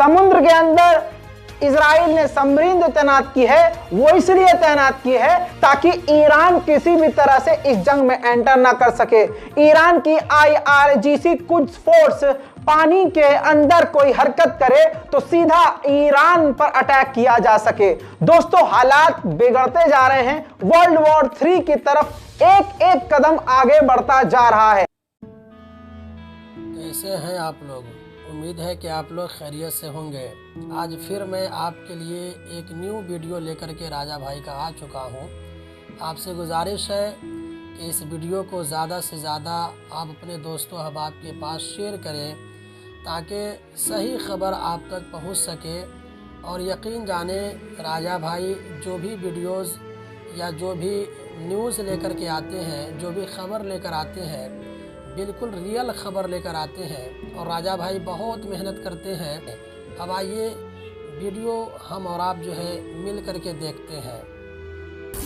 समुद्र के अंदर इजराइल ने सबमरीन तैनात की है, वो इसलिए तैनात की है ताकि ईरान किसी भी तरह से इस जंग में एंटर ना कर सके। ईरान की IRGC कुछ फोर्स पानी के अंदर कोई हरकत करे तो सीधा ईरान पर अटैक किया जा सके। दोस्तों, हालात बिगड़ते जा रहे हैं, वर्ल्ड वॉर 3 की तरफ एक एक कदम आगे बढ़ता जा रहा है। कैसे हैं आप लोग? उम्मीद है कि आप लोग खैरियत से होंगे। आज फिर मैं आपके लिए एक न्यू वीडियो लेकर के राजा भाई का आ चुका हूं। आपसे गुजारिश है कि इस वीडियो को ज़्यादा से ज़्यादा आप अपने दोस्तों अहबाब के पास शेयर करें ताकि सही खबर आप तक पहुंच सके। और यकीन जाने राजा भाई जो भी वीडियोस या जो भी न्यूज़ लेकर के आते हैं, जो भी खबर लेकर आते हैं, बिल्कुल रियल खबर लेकर आते हैं और राजा भाई बहुत मेहनत करते हैं। अब आइए वीडियो हम और आप जो है मिल करके देखते हैं।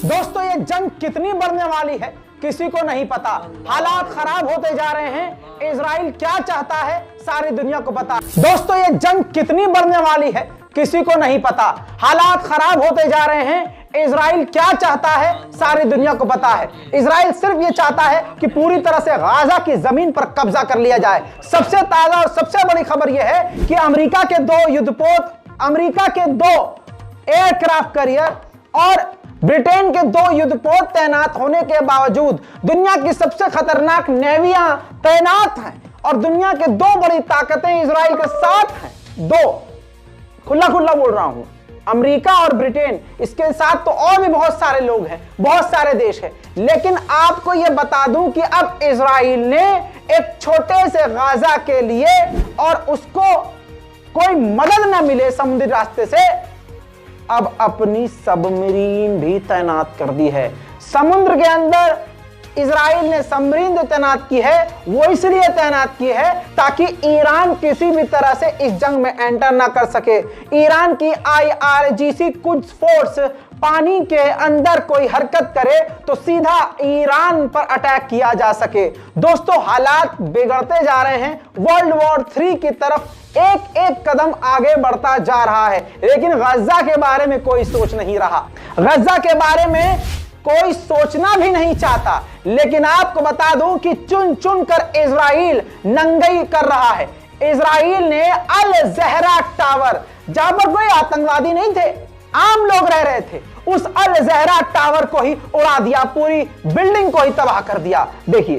दोस्तों, ये जंग कितनी बढ़ने वाली है किसी को नहीं पता। हालात खराब होते जा रहे हैं। इजराइल क्या चाहता है सारी दुनिया को पता। दोस्तों, ये जंग कितनी बढ़ने वाली है किसी को नहीं पता। हालात खराब होते जा रहे हैं। इजराइल क्या चाहता है सारी दुनिया को पता है। इजराइल सिर्फ ये चाहता है कि पूरी तरह से गाजा की जमीन पर कब्जा कर लिया जाए। सबसे ताजा और सबसे बड़ी खबर यह है कि अमेरिका के 2 युद्धपोत, अमेरिका के 2 एयरक्राफ्ट कैरियर और ब्रिटेन के 2 युद्धपोत तैनात होने के बावजूद दुनिया की सबसे खतरनाक नेवियां तैनात हैं और दुनिया के 2 बड़ी ताकतें इजराइल के साथ हैं। 2 खुला बोल रहा हूं, अमेरिका और ब्रिटेन। इसके साथ तो और भी बहुत सारे लोग हैं, बहुत सारे देश हैं। लेकिन आपको यह बता दूं कि अब इजराइल ने एक छोटे से गाजा के लिए और उसको कोई मदद ना मिले समुद्री रास्ते से, अब अपनी सबमरीन भी तैनात कर दी है। समुद्र के अंदर इजराइल ने सबमरीन तैनात की है, वो इसलिए तैनात की है ताकि ईरान किसी भी तरह से इस जंग में एंटर ना कर सके। ईरान की IRGC कुछ फोर्स पानी के अंदर कोई हरकत करे तो सीधा ईरान पर अटैक किया जा सके। दोस्तों, हालात बिगड़ते जा रहे हैं। वर्ल्ड वॉर 3 की तरफ एक एक कदम आगे बढ़ता जा रहा है। लेकिन गजा के बारे में कोई सोच नहीं रहा। गजा के बारे में कोई सोचना भी नहीं चाहता। लेकिन आपको बता दूं कि चुन चुन कर इजराइल नंगई कर रहा है। इजराइल ने अल जहरा टावर, जहां पर कोई आतंकवादी नहीं थे, आम लोग रह रहे थे, उस अल जहरा टावर को ही उड़ा दिया, पूरी बिल्डिंग को ही तबाह कर दिया। देखिए,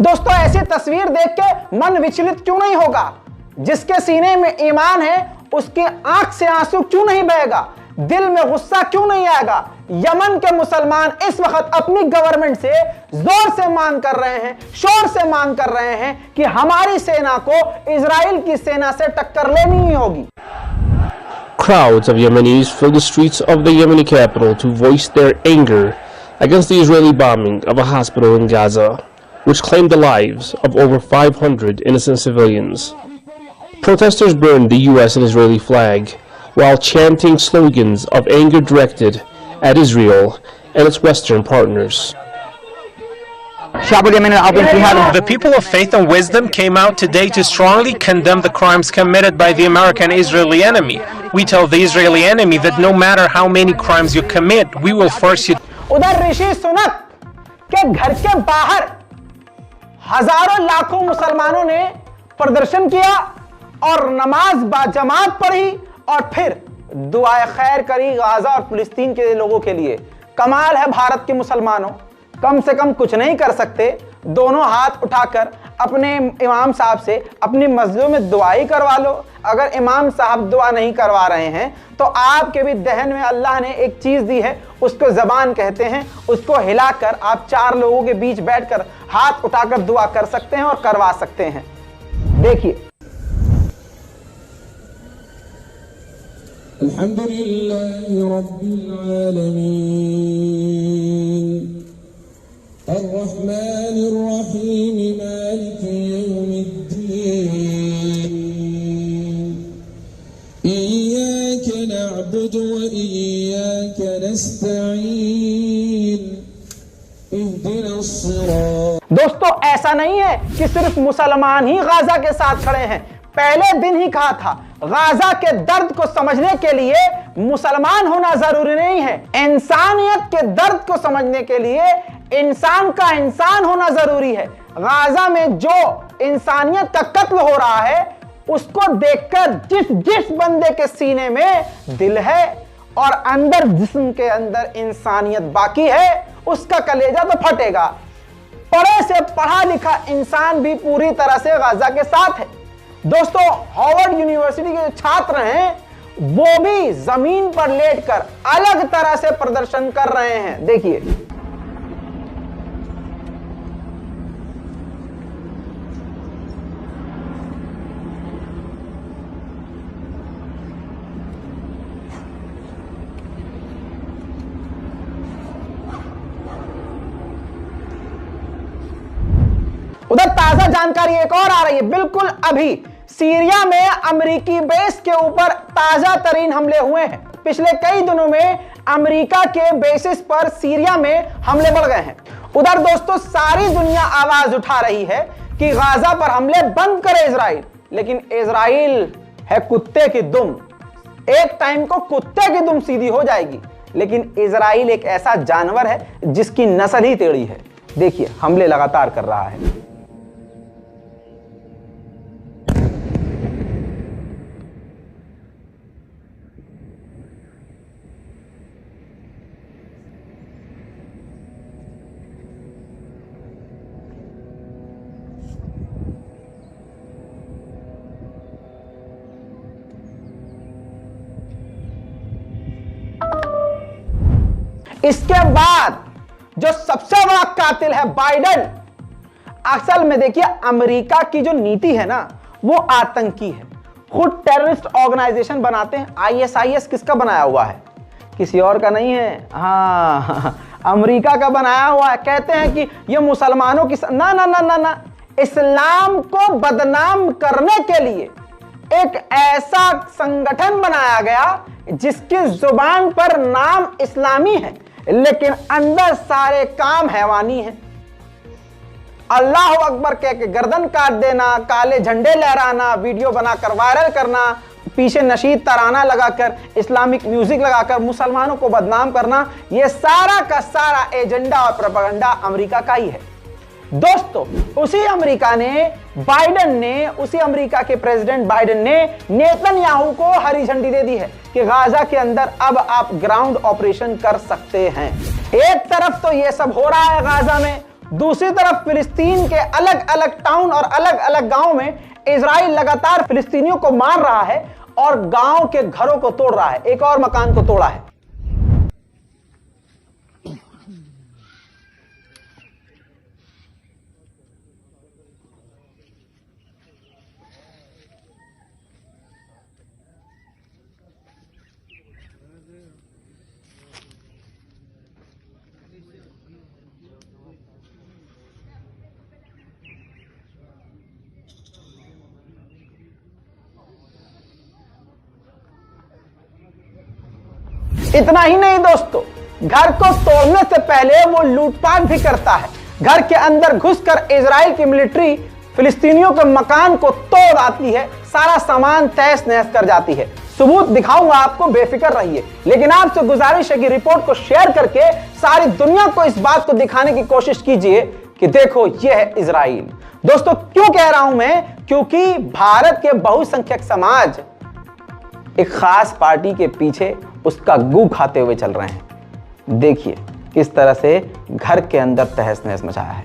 दोस्तों, ऐसी तस्वीर देख के मन विचलित क्यों नहीं होगा? जिसके सीने में ईमान है उसके आंख से आंसू क्यों नहीं बहेगा? दिल में गुस्सा क्यों नहीं आएगा? यमन के मुसलमान इस वक्त अपनी गवर्नमेंट से जोर से मांग कर रहे हैं, शोर से मांग कर रहे हैं कि हमारी सेना को इजराइल की सेना से टक्कर लेनी ही होगी। Crowds of Yemenis filled the streets of the Yemeni capital to voice their anger against the Israeli bombing of a hospital in Gaza, which claimed the lives of over 500 innocent civilians. Protesters burned the U.S. and Israeli flag while chanting slogans of anger directed at Israel and its Western partners. The people of faith and wisdom came out today to strongly condemn the crimes committed by the American-Israeli enemy. We tell the Israeli enemy that no matter how many crimes you commit, we will force you. उधर ऋषि सुनक के घर के बाहर हजारों लाखों मुसलमानों ने प्रदर्शन किया और नमाज बाजमात पढ़ी और फिर दुआए खैर करी गाजा और फिलिस्तीन के लोगों के लिए। कमाल है भारत के मुसलमानों, कम से कम कुछ नहीं कर सकते, दोनों हाथ उठाकर अपने इमाम साहब से अपनी मस्जिदों में दुआ ही करवा लो। अगर इमाम साहब दुआ नहीं करवा रहे हैं तो आपके भी दहन में अल्लाह ने एक चीज दी है, उसको जबान कहते हैं, उसको हिलाकर आप चार लोगों के बीच बैठकर हाथ उठाकर दुआ कर सकते हैं और करवा सकते हैं। देखिए, अल्हम्दुलिल्लाहि रब्बिल आलमीन अर्रहमानिर रहीम मालिकि यौमिद्दीन इय्याका नअबुदु व इय्याका नस्तईन इहदिनस सिरात। दोस्तों, ऐसा नहीं है कि सिर्फ मुसलमान ही गाजा के साथ खड़े हैं। पहले दिन ही कहा था, गाजा के दर्द को समझने के लिए मुसलमान होना जरूरी नहीं है, इंसानियत के दर्द को समझने के लिए इंसान का इंसान होना जरूरी है। गाजा में जो इंसानियत का कत्ल हो रहा है, उसको देखकर जिस बंदे के सीने में दिल है और अंदर जिस्म के अंदर इंसानियत बाकी है, उसका कलेजा तो फटेगा। पढ़े से पढ़ा लिखा इंसान भी पूरी तरह से गाजा के साथ है। दोस्तों, हार्वर्ड यूनिवर्सिटी के जो छात्र हैं वो भी जमीन पर लेटकर अलग तरह से प्रदर्शन कर रहे हैं। देखिए, उधर ताजा जानकारी एक और आ रही है। बिल्कुल अभी सीरिया में अमेरिकी बेस के ऊपर ताजा तरीन हमले हुए हैं। पिछले कई दिनों में अमेरिका के बेसिस पर सीरिया में हमले बढ़ गए हैं। उधर दोस्तों, सारी दुनिया आवाज उठा रही है कि गाजा पर हमले बंद करे इजराइल, लेकिन इजराइल है कुत्ते की दुम। एक टाइम को कुत्ते की दुम सीधी हो जाएगी, लेकिन इजराइल एक ऐसा जानवर है जिसकी नस्ल ही टेढ़ी है। देखिए, हमले लगातार कर रहा है। इसके बाद जो सबसे बड़ा कातिल है बाइडेन। असल में देखिए, अमेरिका की जो नीति है ना, वो आतंकी है। खुद टेररिस्ट ऑर्गेनाइजेशन बनाते हैं। आईएसआईएस किसका बनाया हुआ है? किसी और का नहीं है, हाँ अमेरिका का बनाया हुआ है। कहते हैं कि ये मुसलमानों की ना ना ना ना ना, इस्लाम को बदनाम करने के लिए एक ऐसा संगठन बनाया गया जिसकी जुबान पर नाम इस्लामी है, लेकिन अंदर सारे काम हैवानी हैं। अल्लाह अकबर कह के गर्दन काट देना, काले झंडे लहराना, वीडियो बनाकर वायरल करना, पीछे नशीद तराना लगाकर, इस्लामिक म्यूजिक लगाकर मुसलमानों को बदनाम करना, यह सारा का सारा एजेंडा और प्रोपेगेंडा अमेरिका का ही है। दोस्तों, उसी अमेरिका के प्रेसिडेंट बाइडेन ने नेतन्याहू को हरी झंडी दे दी है कि गाजा के अंदर अब आप ग्राउंड ऑपरेशन कर सकते हैं। एक तरफ तो यह सब हो रहा है गाजा में, दूसरी तरफ फिलिस्तीन के अलग अलग टाउन और अलग अलग गांव में इजराइल लगातार फिलिस्तीनियों को मार रहा है और गांव के घरों को तोड़ रहा है। एक और मकान को तोड़ा है। इतना ही नहीं दोस्तों, घर को तोड़ने से पहले वो लूटपाट भी करता है। घर के अंदर घुसकर इजराइल की मिलिट्री फिलिस्तीनियों के मकान को तोड़ आती है, सारा सामान तहस नहस कर जाती है। सबूत दिखाऊंगा आपको, बेफिक्र रहिए। लेकिन आपसे गुजारिश है कि रिपोर्ट को शेयर करके सारी दुनिया को इस बात को दिखाने की कोशिश कीजिए कि देखो, यह है इजराइल। दोस्तों क्यों कह रहा हूं मैं? क्योंकि भारत के बहुसंख्यक समाज एक खास पार्टी के पीछे उसका गू खाते हुए चल रहे हैं। देखिए किस तरह से घर के अंदर तहस नहस मचाया है।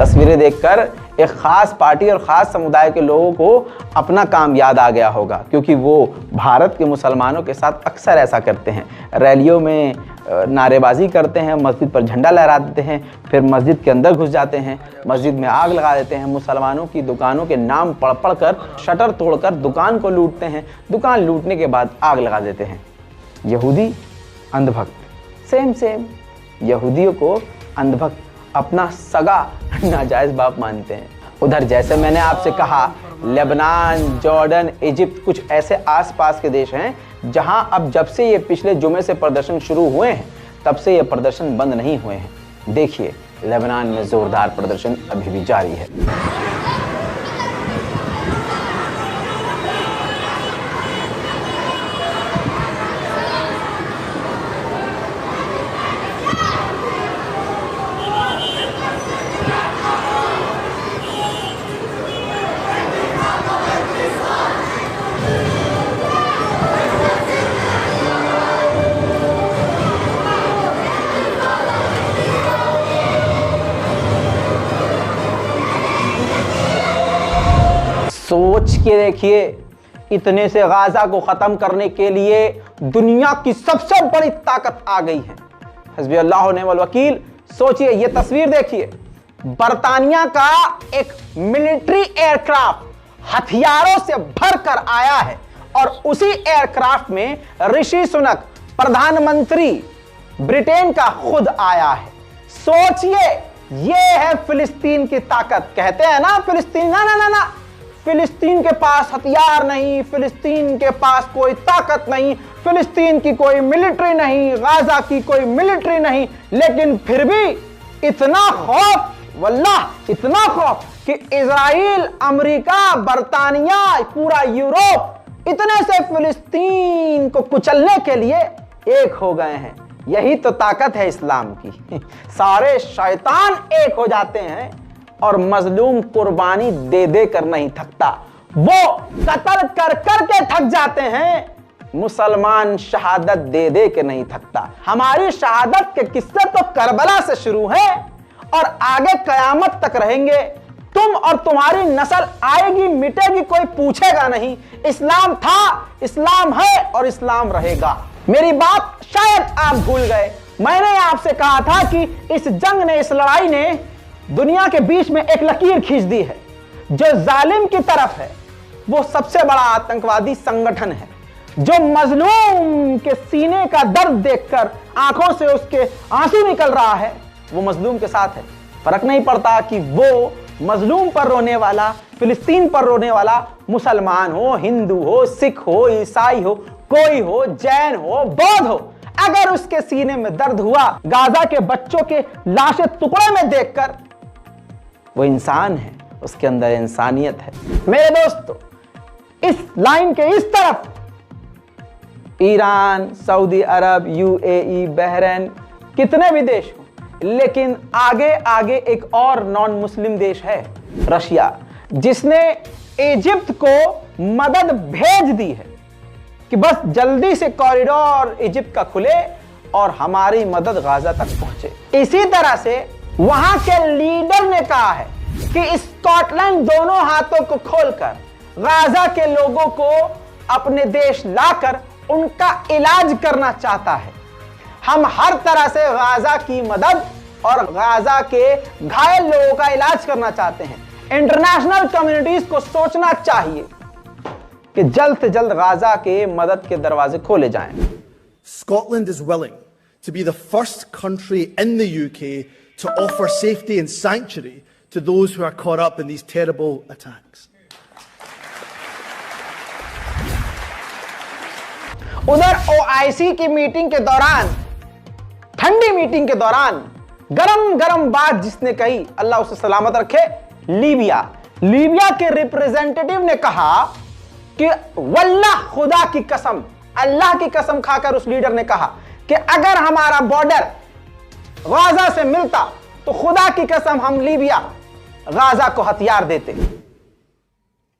तस्वीरें देखकर एक खास पार्टी और खास समुदाय के लोगों को अपना काम याद आ गया होगा, क्योंकि वो भारत के मुसलमानों के साथ अक्सर ऐसा करते हैं। रैलियों में नारेबाजी करते हैं, मस्जिद पर झंडा लहरा देते हैं, फिर मस्जिद के अंदर घुस जाते हैं, मस्जिद में आग लगा देते हैं, मुसलमानों की दुकानों के नाम पढ़ पढ़ कर शटर तोड़कर दुकान को लूटते हैं, दुकान लूटने के बाद आग लगा देते हैं। यहूदी अंधभक्त, सेम यहूदियों को अंधभक्त अपना सगा नाजायज बाप मानते हैं। उधर जैसे मैंने आपसे कहा, लेबनान, जॉर्डन, इजिप्ट कुछ ऐसे आसपास के देश हैं जहां अब जब से ये पिछले जुमे से प्रदर्शन शुरू हुए हैं तब से ये प्रदर्शन बंद नहीं हुए हैं। देखिए लेबनान में जोरदार प्रदर्शन अभी भी जारी है। सोच के देखिए, इतने से गाजा को खत्म करने के लिए दुनिया की सबसे बड़ी ताकत आ गई है। हस्बी अल्लाह व निअमल वकील। सोचिए, ये तस्वीर देखिए, बर्तानिया का एक मिलिट्री एयरक्राफ्ट हथियारों से भरकर आया है और उसी एयरक्राफ्ट में ऋषि सुनक प्रधानमंत्री ब्रिटेन का खुद आया है। सोचिए, ये है फिलिस्तीन की ताकत। कहते हैं ना फिलिस्तीन, ना फिलिस्तीन के पास हथियार नहीं, फिलिस्तीन के पास कोई ताकत नहीं, फिलिस्तीन की कोई मिलिट्री नहीं, गाजा की कोई मिलिट्री नहीं, लेकिन फिर भी इतना खौफ, वल्लाह इतना खौफ कि इजराइल, अमेरिका, बर्तानिया, पूरा यूरोप इतने से फिलिस्तीन को कुचलने के लिए एक हो गए हैं। यही तो ताकत है इस्लाम की। सारे शैतान एक हो जाते हैं और मजलूम कुर्बानी दे दे कर नहीं थकता, वो कत्ल कर कर के थक जाते हैं। मुसलमान शहादत दे दे के नहीं थकता। हमारी शहादत के किस्से तो करबला से शुरू है और आगे कयामत तक रहेंगे। तुम और तुम्हारी नस्ल आएगी, मिटेगी, कोई पूछेगा नहीं। इस्लाम था, इस्लाम है और इस्लाम रहेगा। मेरी बात शायद आप भूल गए, मैंने आपसे कहा था कि इस जंग ने, इस लड़ाई ने दुनिया के बीच में एक लकीर खींच दी है। जो जालिम की तरफ है वो सबसे बड़ा आतंकवादी संगठन है। जो मजलूम के सीने का दर्द देखकर आंखों से उसके आंसू निकल रहा है, वो मजलूम के साथ है। फर्क नहीं पड़ता कि वो मजलूम पर रोने वाला, फिलिस्तीन पर रोने वाला मुसलमान हो, हिंदू हो, सिख हो, ईसाई हो, कोई हो, जैन हो, बौद्ध हो, अगर उसके सीने में दर्द हुआ गाजा के बच्चों के लाशें टुकड़े में देखकर, वो इंसान है, उसके अंदर इंसानियत है। मेरे दोस्तों, इस लाइन के इस तरफ ईरान, सऊदी अरब, यूएई, बहरीन, कितने भी देश हो, लेकिन आगे आगे एक और नॉन मुस्लिम देश है, रशिया, जिसने इजिप्ट को मदद भेज दी है कि बस जल्दी से कॉरिडोर इजिप्ट का खुले और हमारी मदद गाजा तक पहुंचे। इसी तरह से वहां के लीडर ने कहा है कि स्कॉटलैंड दोनों हाथों को खोलकर गाजा के लोगों को अपने देश लाकर उनका इलाज करना चाहता है। हम हर तरह से गाजा की मदद और गाजा के घायल लोगों का इलाज करना चाहते हैं। इंटरनेशनल कम्युनिटीज को सोचना चाहिए कि जल्द से जल्द गाजा के मदद के दरवाजे खोले जाएं। Scotland is willing to be the first country in the UK to offer safety and sanctuary to those who are caught up in these terrible attacks. उधर OIC की मीटिंग के दौरान, ठंडी मीटिंग के दौरान गरम गरम बात जिसने कही, अल्लाह उसे सलामत रखे, लीबिया के रिप्रेजेंटेटिव ने कहा कि वल्लाह खुदा की कसम, अल्लाह की कसम खाकर उस लीडर ने कहा कि अगर हमारा बॉर्डर गाजा से मिलता तो खुदा की कसम हम लीबिया गाजा को हथियार देते।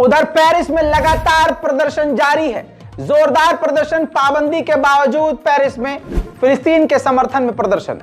उधर पेरिस में लगातार प्रदर्शन जारी है, जोरदार प्रदर्शन, पाबंदी के बावजूद पेरिस में फिलिस्तीन के समर्थन में प्रदर्शन।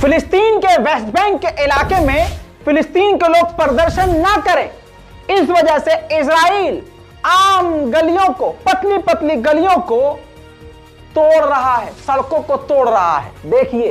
फिलिस्तीन के वेस्ट बैंक के इलाके में फिलिस्तीन के लोग प्रदर्शन ना करें, इस वजह से इजराइल आम गलियों को, पतली पतली गलियों को तोड़ रहा है, सड़कों को तोड़ रहा है। देखिए,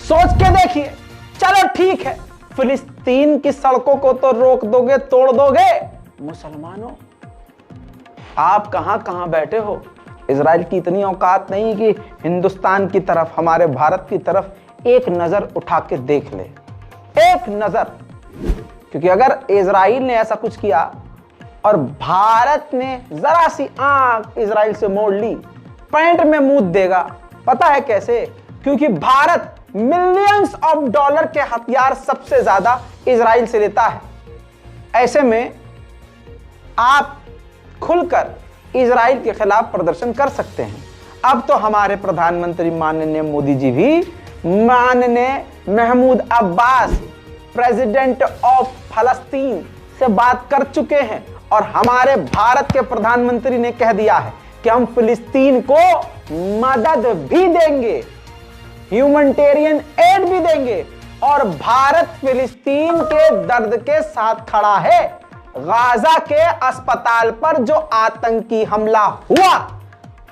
सोच के देखिए। चलो ठीक है, फिलिस्तीन की सड़कों को तो रोक दोगे, तोड़ दोगे, मुसलमानों आप कहां कहां बैठे हो? इजराइल की इतनी औकात नहीं कि हिंदुस्तान की तरफ, हमारे भारत की तरफ एक नजर उठा के देख ले, एक नजर। क्योंकि अगर इजराइल ने ऐसा कुछ किया और भारत ने जरा सी आंख इजराइल से मोड़ ली, पैंट में मुंह देगा। पता है कैसे? क्योंकि भारत मिलियंस ऑफ डॉलर के हथियार सबसे ज्यादा इजराइल से लेता है। ऐसे में आप खुलकर इजराइल के खिलाफ प्रदर्शन कर सकते हैं। अब तो हमारे प्रधानमंत्री माननीय मोदी जी भी माननीय महमूद अब्बास, प्रेसिडेंट ऑफ फलस्तीन से बात कर चुके हैं और हमारे भारत के प्रधानमंत्री ने कह दिया है कि हम फिलिस्तीन को मदद भी देंगे, ह्यूमैनिटेरियन एड भी देंगे। और भारत फिलिस्तीन के दर्द के साथ खड़ा है। गाजा के अस्पताल पर जो आतंकी हमला हुआ,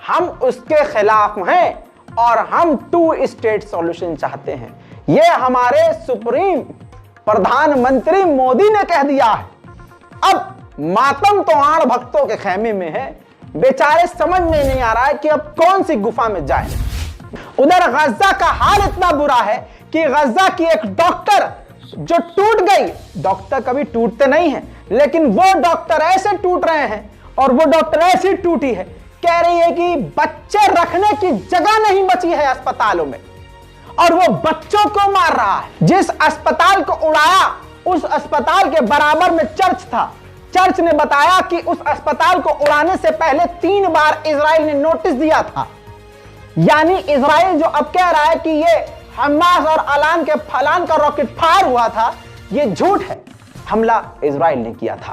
हम उसके खिलाफ हैं और हम 2 स्टेट सॉल्यूशन चाहते हैं। यह हमारे सुप्रीम प्रधानमंत्री मोदी ने कह दिया है। अब मातम तो आड़ भक्तों के खेमे में है, बेचारे समझ में नहीं आ रहा है कि अब कौन सी गुफा में जाएं। उधर गजा का हाल इतना बुरा है कि गजा की एक डॉक्टर जो टूट गई, डॉक्टर कभी टूटते नहीं हैं, लेकिन वो डॉक्टर ऐसे टूट रहे हैं और वो डॉक्टर ऐसी टूटी है, कह रही है कि बच्चे रखने की जगह नहीं बची है अस्पतालों में, और वो बच्चों को मार रहा है। जिस अस्पताल को उड़ाया, उस अस्पताल के बराबर में चर्च था। चर्च ने बताया कि उस अस्पताल को उड़ाने से पहले 3 बार इजराइल ने नोटिस दिया था। यानी इजराइल जो अब कह रहा है कि ये हमास और अलान के फलान का रॉकेट फायर हुआ था, ये झूठ है। हमला इजराइल ने किया था।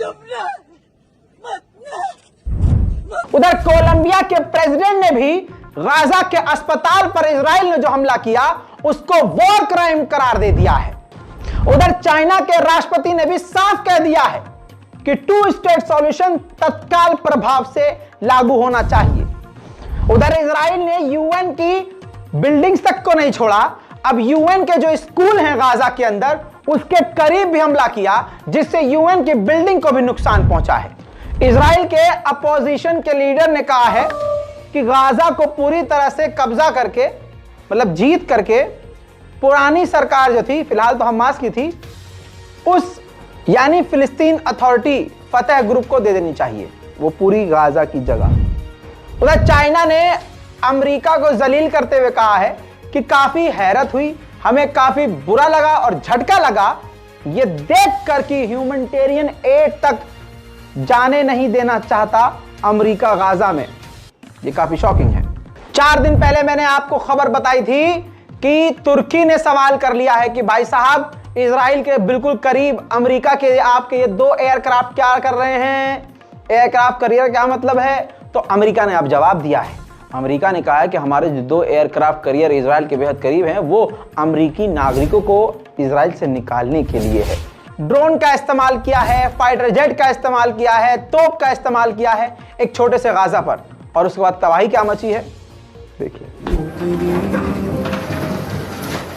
दबना उधर कोलंबिया के प्रेसिडेंट ने भी गाजा के अस्पताल पर इजराइल ने जो हमला किया उसको वॉर क्राइम करार दे दिया है। उधर चाइना के राष्ट्रपति ने भी साफ कह दिया है कि 2 स्टेट सॉल्यूशन तत्काल प्रभाव से लागू होना चाहिए। उधर इजराइल ने यूएन की बिल्डिंग्स तक को नहीं छोड़ा, अब यूएन के जो स्कूल हैं गाजा के अंदर उसके करीब भी हमला किया, जिससे यूएन की बिल्डिंग को भी नुकसान पहुंचा है। इजराइल के अपोजिशन के लीडर ने कहा है कि गाजा को पूरी तरह से कब्जा करके, मतलब जीत करके, पुरानी सरकार जो थी, फिलहाल तो हमास की थी, उस यानी फिलिस्तीन अथॉरिटी फतेह ग्रुप को दे देनी चाहिए वो पूरी गाजा की जगह। उधर चाइना ने अमेरिका को जलील करते हुए कहा है कि काफी हैरत हुई, हमें काफी बुरा लगा और झटका लगा यह देखकर कि ह्यूमैनिटेरियन एड तक जाने नहीं देना चाहता अमेरिका गाजा में। यह काफी शॉकिंग है। 4 दिन पहले मैंने आपको खबर बताई थी कि तुर्की ने सवाल कर लिया है कि भाई साहब इजराइल के बिल्कुल करीब अमेरिका के आपके ये 2 एयरक्राफ्ट क्या कर रहे हैं, एयरक्राफ्ट कैरियर क्या मतलब है। तो अमेरिका ने अब जवाब दिया है। अमेरिका ने कहा है कि हमारे जो 2 एयरक्राफ्ट कैरियर इजराइल के बेहद करीब हैं वो अमेरिकी नागरिकों को इजराइल से निकालने के लिए है। ड्रोन का इस्तेमाल किया है, फाइटर जेट का इस्तेमाल किया है, तोप का इस्तेमाल किया है एक छोटे से गाजा पर, और उसके बाद तबाही क्या मची है देखिए।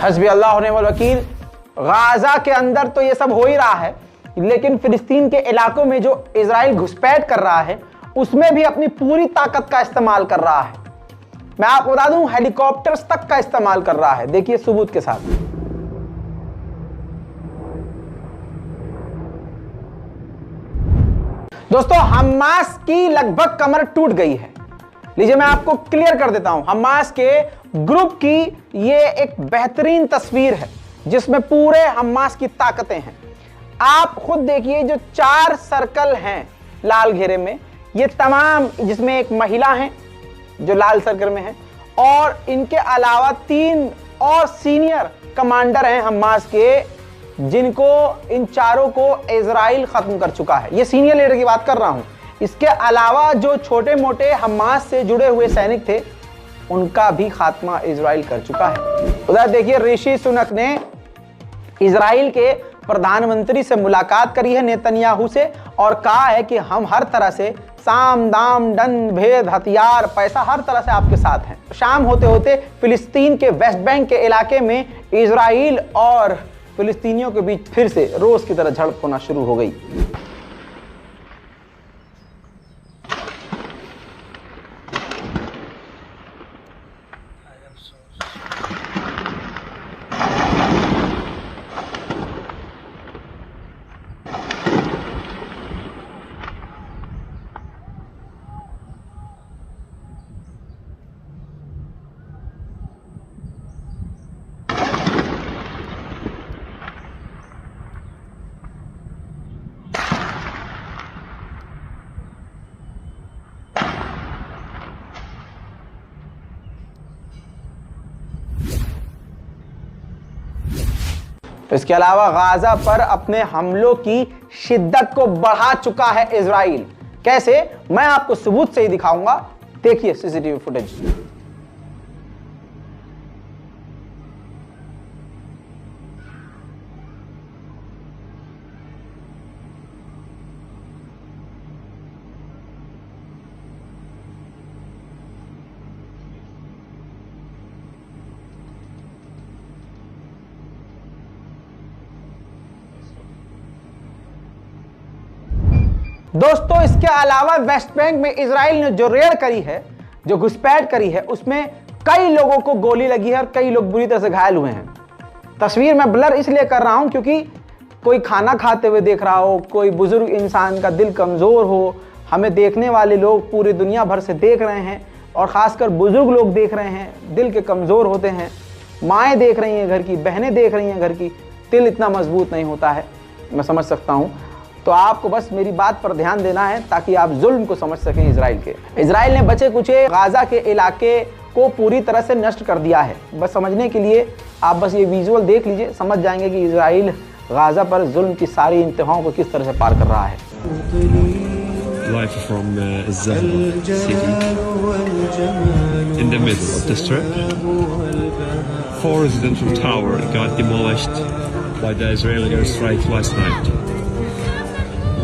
हस्बी अल्लाह व निअमल वकील। गाजा के अंदर तो ये सब हो ही रहा है, लेकिन फिलिस्तीन के इलाकों में जो इजराइल घुसपैठ कर रहा है उसमें भी अपनी पूरी ताकत का इस्तेमाल कर रहा है। मैं आपको बता दूं हेलीकॉप्टर्स तक का इस्तेमाल कर रहा है, देखिए सबूत के साथ। दोस्तों हमास की लगभग कमर टूट गई है। लीजिए मैं आपको क्लियर कर देता हूं, हमास के ग्रुप की ये एक बेहतरीन तस्वीर है जिसमें पूरे हमास की ताकतें हैं। आप खुद देखिए जो 4 सर्कल हैं लाल घेरे में, ये तमाम, जिसमें एक महिला है जो लाल सर्कल में है, और इनके अलावा 3 और सीनियर कमांडर हैं हमास के, जिनको इन चारों को इजराइल खत्म कर चुका है। ये सीनियर लीडर की बात कर रहा हूं। इसके अलावा जो छोटे मोटे हमास से जुड़े हुए सैनिक थे उनका भी खात्मा इजराइल कर चुका है। उधर देखिए ऋषि सुनक ने इजराइल के प्रधानमंत्री से मुलाकात करी है, नेतन्याहू से, और कहा है कि हम हर तरह से साम दाम दंड भेद हथियार पैसा हर तरह से आपके साथ हैं। शाम होते होते फिलिस्तीन के वेस्ट बैंक के इलाके में इजराइल और फिलिस्तीनियों के बीच फिर से रोज की तरह झड़प होना शुरू हो गई। इसके अलावा गाजा पर अपने हमलों की शिद्दत को बढ़ा चुका है इजराइल। कैसे, मैं आपको सबूत से ही दिखाऊंगा। देखिए सीसीटीवी फुटेज। दोस्तों, इसके अलावा वेस्ट बैंक में इजराइल ने जो रेड करी है, जो घुसपैठ करी है, उसमें कई लोगों को गोली लगी है और कई लोग बुरी तरह से घायल हुए हैं। तस्वीर मैं ब्लर इसलिए कर रहा हूं क्योंकि कोई खाना खाते हुए देख रहा हो, कोई बुजुर्ग इंसान का दिल कमज़ोर हो, हमें देखने वाले लोग पूरी दुनिया भर से देख रहे हैं और ख़ासकर बुजुर्ग लोग देख रहे हैं, दिल के कमज़ोर होते हैं। माएँ देख रही हैं घर की, बहनें देख रही हैं घर की, दिल इतना मजबूत नहीं होता है, मैं समझ सकता हूँ। तो आपको बस मेरी बात पर ध्यान देना है ताकि आप जुल्म को समझ सकें इजराइल के। इजराइल ने बचे कुचे गाजा के इलाके को पूरी तरह से नष्ट कर दिया है। बस समझने के लिए आप बस ये विजुअल देख लीजिए, समझ जाएंगे कि इजराइल गाजा पर जुल्म की सारी इंतहाओं को किस तरह से पार कर रहा है। Live from Zahra city, in the middle of the strip. 4 residential towers got demolished by the Israeli airstrike last night.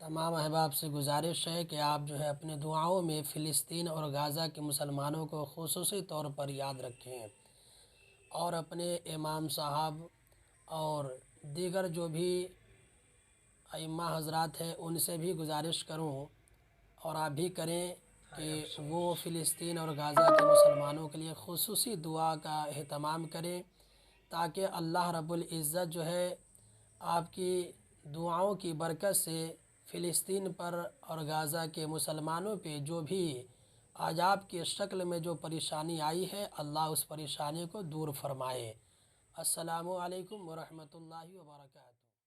तमाम अहबाब से गुजारिश है कि आप जो है अपने दुआओं में फ़िलिस्तीन और गाज़ा के मुसलमानों को ख़ुसूसी तौर पर याद रखें और अपने इमाम साहब और दीगर जो भी अइम्मा हज़रात हैं उनसे भी गुजारिश करूं और आप भी करें कि वो फ़िलिस्तीन और गाज़ा के मुसलमानों के लिए ख़ुसूसी दुआ का एहतमाम करें ताकि अल्लाह रब्बुल इज़्ज़त जो है आपकी दुआओं की बरकत से फ़िलिस्तीन पर और गाज़ा के मुसलमानों पे जो भी अजाब की शक्ल में जो परेशानी आई है, अल्लाह उस परेशानी को दूर फरमाए। अस्सलामु अलैकुम व रहमतुल्लाहि व बरकातहू।